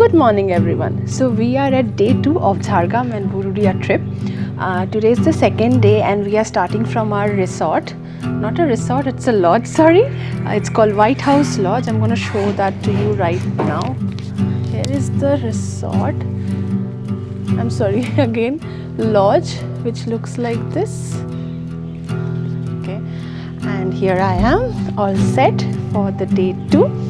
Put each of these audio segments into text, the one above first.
Good morning everyone. So we are at day 2 of Jhargram and Purulia trip. Today is the second day and we are starting from our resort. Not a resort, it's a lodge, sorry. It's called White House Lodge. I'm going to show that to you right now. Here is the resort. I'm sorry, again, lodge, which looks like this. Okay, and here I am, all set for the day 2.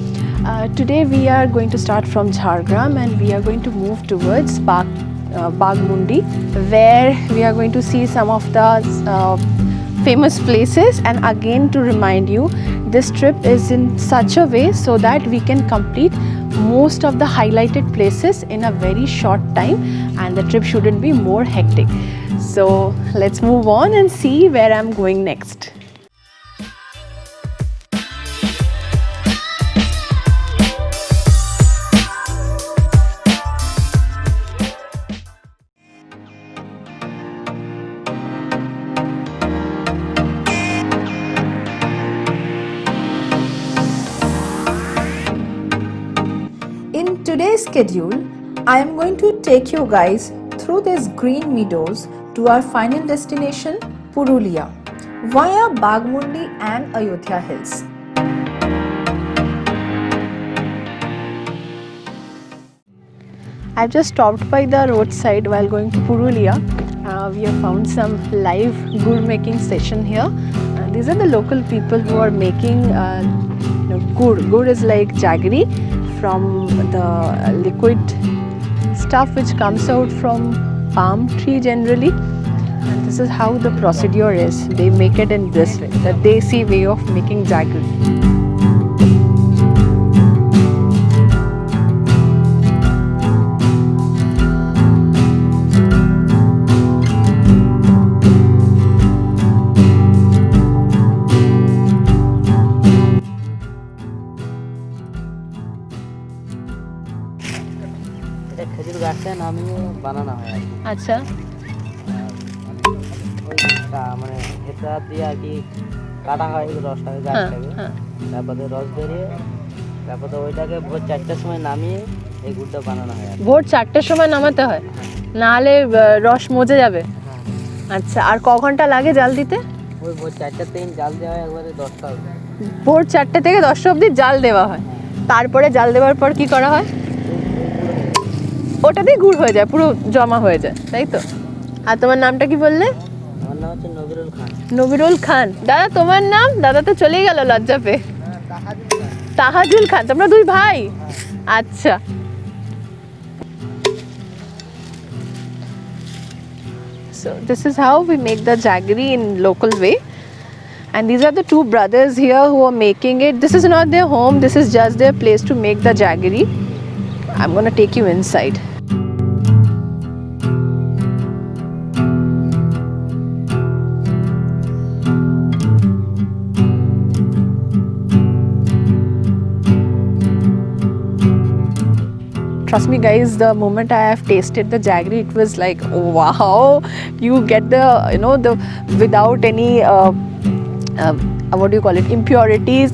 Today we are going to start from Jhargram and we are going to move towards Bagmundi, where we are going to see some of the famous places. And again, to remind you, this trip is in such a way so that we can complete most of the highlighted places in a very short time and the trip shouldn't be more hectic. So let's move on and see where I'm going next. In today's schedule, I am going to take you guys through these green meadows to our final destination, Purulia, via Bagmundi and Ayodhya Hills. I've just stopped by the roadside while going to Purulia. We have found some live gur making session here. These are the local people who are making gur. Gur is like jaggery, from the liquid stuff which comes out from palm tree generally. And this is how the procedure is. They make it in this way, the desi way of making jaggery. খেজুর গাছটা নামিয়ে বানানো হয় আর কি। আচ্ছা, ওইটা মানে হেতা দিয়ে আর কি কাটা হয় রস হয় গাছটাকে, তারপরে রস বেরিয়ে তারপরে ওইটাকে ভোর 4টার সময় নামিয়ে এই গুড়টা বানানো হয়। ভোর 4টার সময় নামাতে হয়, নাহলে রস মজে যাবে। আচ্ছা, আর ক ঘন্টা লাগে জাল দিতে? ওই ভোর 4টা থেকে জাল দেওয়া হয় একবারে 10টা অবধি। ভোর 4টে থেকে 10টা অবধি জাল দেওয়া হয়, তারপরে জাল দেওয়ার পর কি করা হয়? ওটাতেই গুড় হয়ে যায়, পুরো জমা হয়ে যায়, তাই তো? আর তোমার নামটা কি বললে? আমার নাম হচ্ছে নবিরুল খান। নবিরুল খান। দাদা তোমার নাম? দাদা তো চলেই গেল লজ্জা পেয়ে। তাহাজুল খান। তোমরা দুই ভাই? আচ্ছা। So this is how we make the jaggery in local way. And these are the two brothers here who are making it. This is not their home, this is just their place to make the jaggery. I'm going to take you inside. Trust me guys, the moment I have tasted the jaggery, it was like, wow, you get the, the without any what do you call it, impurities.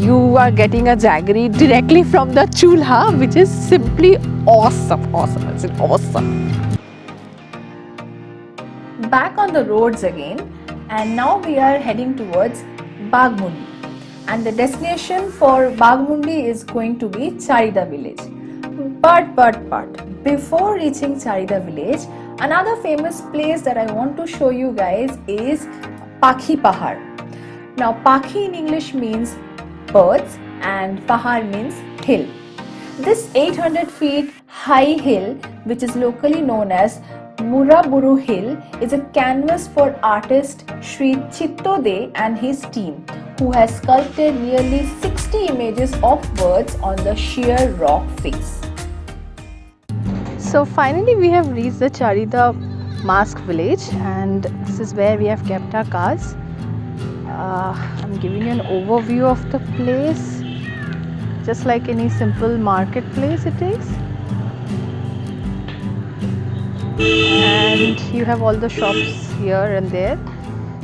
You are getting a jaggery directly from the chulha, which is simply awesome. It's awesome. Back on the roads again, and now we are heading towards Bagmundi. And the destination for Bagmundi is going to be Charida village. But before reaching Charida village, another famous place that I want to show you guys is Pakhi Pahar. Now Pakhi in English means birds and Pahar means hill. This 800 feet high hill, which is locally known as Muraburu Hill, is a canvas for artist Sri Chitto De and his team, who has sculpted nearly 60 images of birds on the sheer rock face. So finally we have reached the Charida Mask village and this is where we have kept our cars. I'm giving you an overview of the place, just like any simple marketplace it is. And you have all the shops here and there.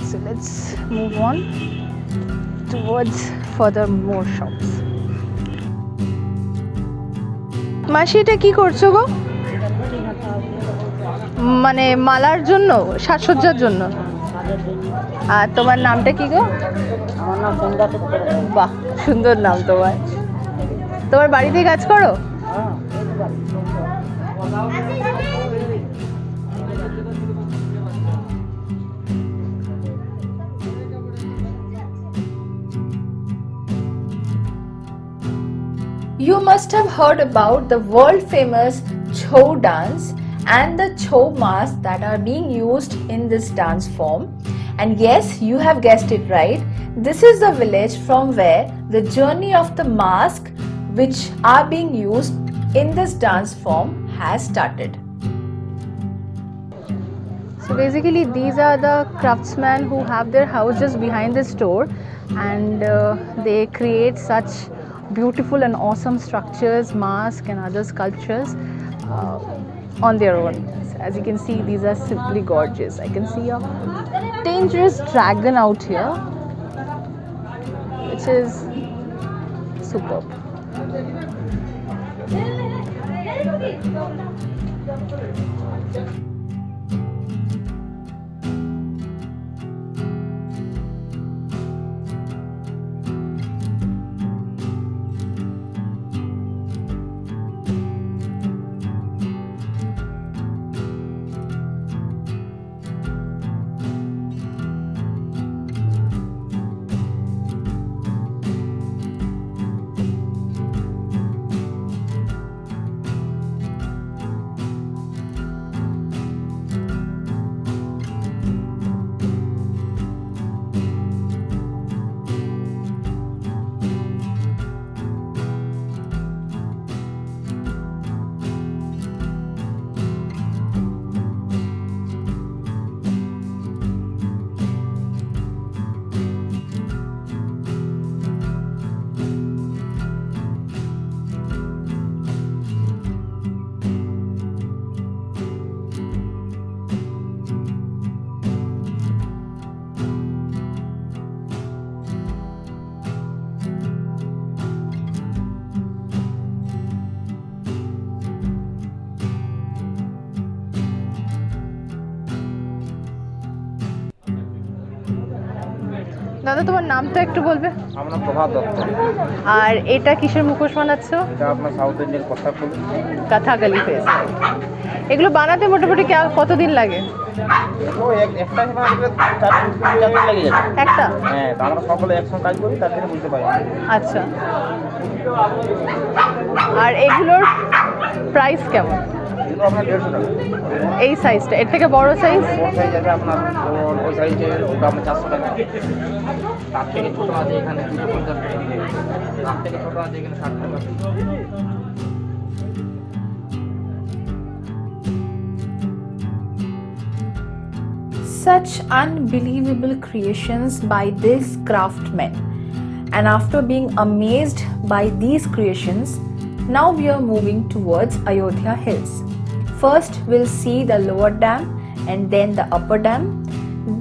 So let's move on towards further more shops. মাসি এটা কি করছো গো? মানে মালার জন্য, সাজসজ্জার জন্য? আর তোমার নামটা কি গো? আমার নাম সুন্দর। বাহ, সুন্দর নাম তোমার। তোমার বাড়িতে কাজ করো? You must have heard about the world famous Chhau dance and the Chhau mask that are being used in this dance form. And yes, you have guessed it right. This is the village from where the journey of the mask which are being used in this dance form has started. So basically these are the craftsmen who have their house just behind the store, and they create such beautiful and awesome structures, masks and other sculptures on their own. As you can see, these are simply gorgeous. I can see a dangerous dragon out here, which is superb. দাদা, তোমার নামটা একটু বলবে? আমার নাম প্রভাত দত্ত। আর এটা কিসের মুখোশ বানাচ্ছো? এটা আপনার south Indian Kathakali. Kathakali face. এগুলো বানাতে মোটামুটি কতদিন লাগে? ও একটা বানাতে 4 দিন লেগে যাবে। একটা? হ্যাঁ, তো আমরা সকলে একসঙ্গে কাজ করি, তার জন্য বুঝতে পারি। আচ্ছা। আর এগুলোর প্রাইস কেমন? এগুলো আপনার 150 টাকা। এই সাইজটা, এর থেকে বড় সাইজ? বড় সাইজ আছে আপনার, ওই সাইজের ওটা আপনার 400 টাকা। তার থেকে ছোট আছে এখানে 250 টাকা। তার থেকে ছোট আছে এখানে 60 টাকা। Such unbelievable creations by these craftsmen. And after being amazed by these creations, now we are moving towards Ayodhya Hills. First, we'll see the lower dam, and then the upper dam,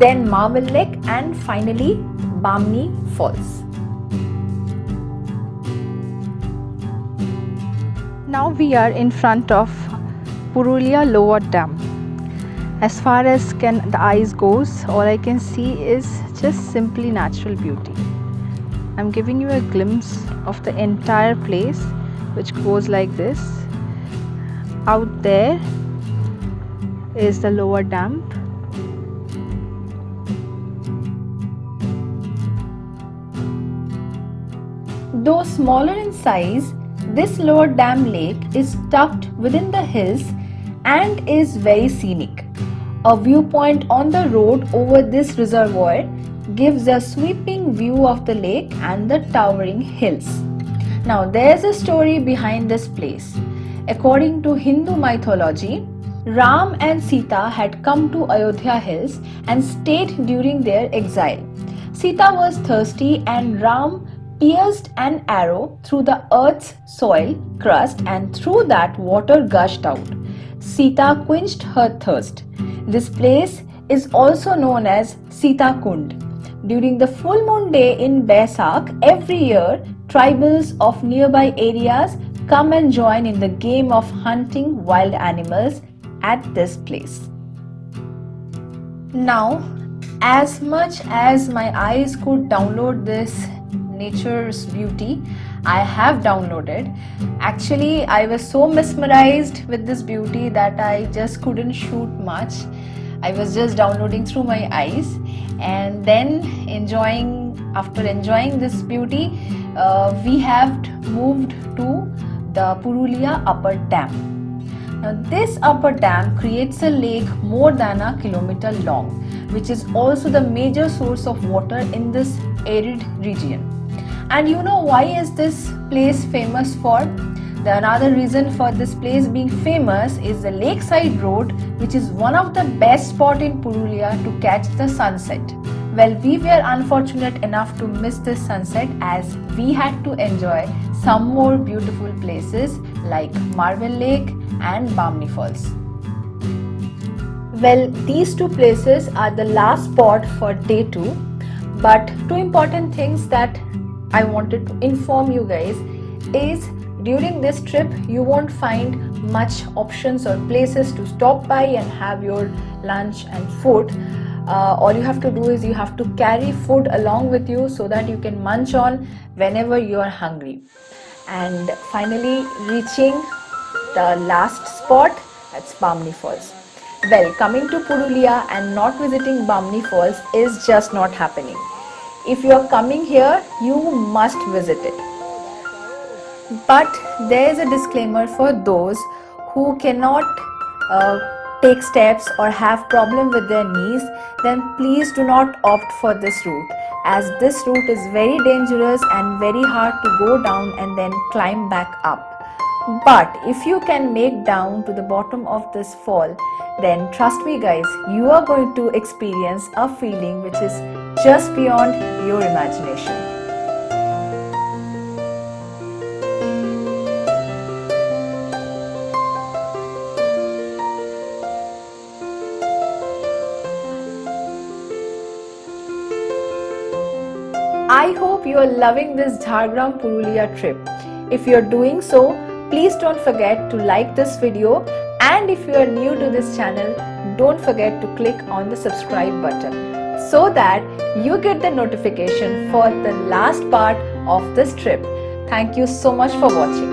then Marvel Lake, and finally Bamni Falls. Now we are in front of Purulia Lower Dam. As far as the eyes goes, all I can see is just simply natural beauty. I'm giving you a glimpse of the entire place, which goes like this. Out there is the lower dam. Though smaller in size, this lower dam lake is tucked within the hills and is very scenic. A viewpoint on the road over this reservoir gives a sweeping view of the lake and the towering hills. Now, there's a story behind this place. According to Hindu mythology, Ram and Sita had come to Ayodhya Hills and stayed during their exile. Sita was thirsty and Ram pierced an arrow through the earth's soil crust, and through that water gushed out. Sita quenched her thirst. This place is also known as Sita Kund. During the full moon day in Baisakh every year, tribals of nearby areas come and join in the game of hunting wild animals at this place. Now, as much as my eyes could download this nature's beauty, I have downloaded. Actually, I was so mesmerized with this beauty that I just couldn't shoot much. I was just downloading through my eyes, and then after enjoying this beauty, we have moved to the Purulia Upper Dam. Now, this upper dam creates a lake more than a kilometer long, which is also the major source of water in this arid region. And you know why is this place famous for? Another reason for this place being famous is the lakeside road, which is one of the best spots in Purulia to catch the sunset. Well, we were unfortunate enough to miss this sunset as we had to enjoy some more beautiful places like Marble Lake and Bamni Falls. Well, these two places are the last spot for day 2, but two important things that I wanted to inform you guys is during this trip you won't find much options or places to stop by and have your lunch and food. All you have to do is you have to carry food along with you so that you can munch on whenever you are hungry. And finally reaching the last spot, that's Bamni Falls. Well, coming to Purulia and not visiting Bamni Falls is just not happening. If you are coming here, you must visit it. But there is a disclaimer for those who cannot take steps or have problem with their knees, then please do not opt for this route, as this route is very dangerous and very hard to go down and then climb back up. But if you can make down to the bottom of this fall, then trust me guys, you are going to experience a feeling which is just beyond your imagination. I hope you are loving this Jhargram Purulia trip. If you are doing so, please don't forget to like this video, and if you are new to this channel, don't forget to click on the subscribe button so that you get the notification for the last part of this trip. Thank you so much for watching.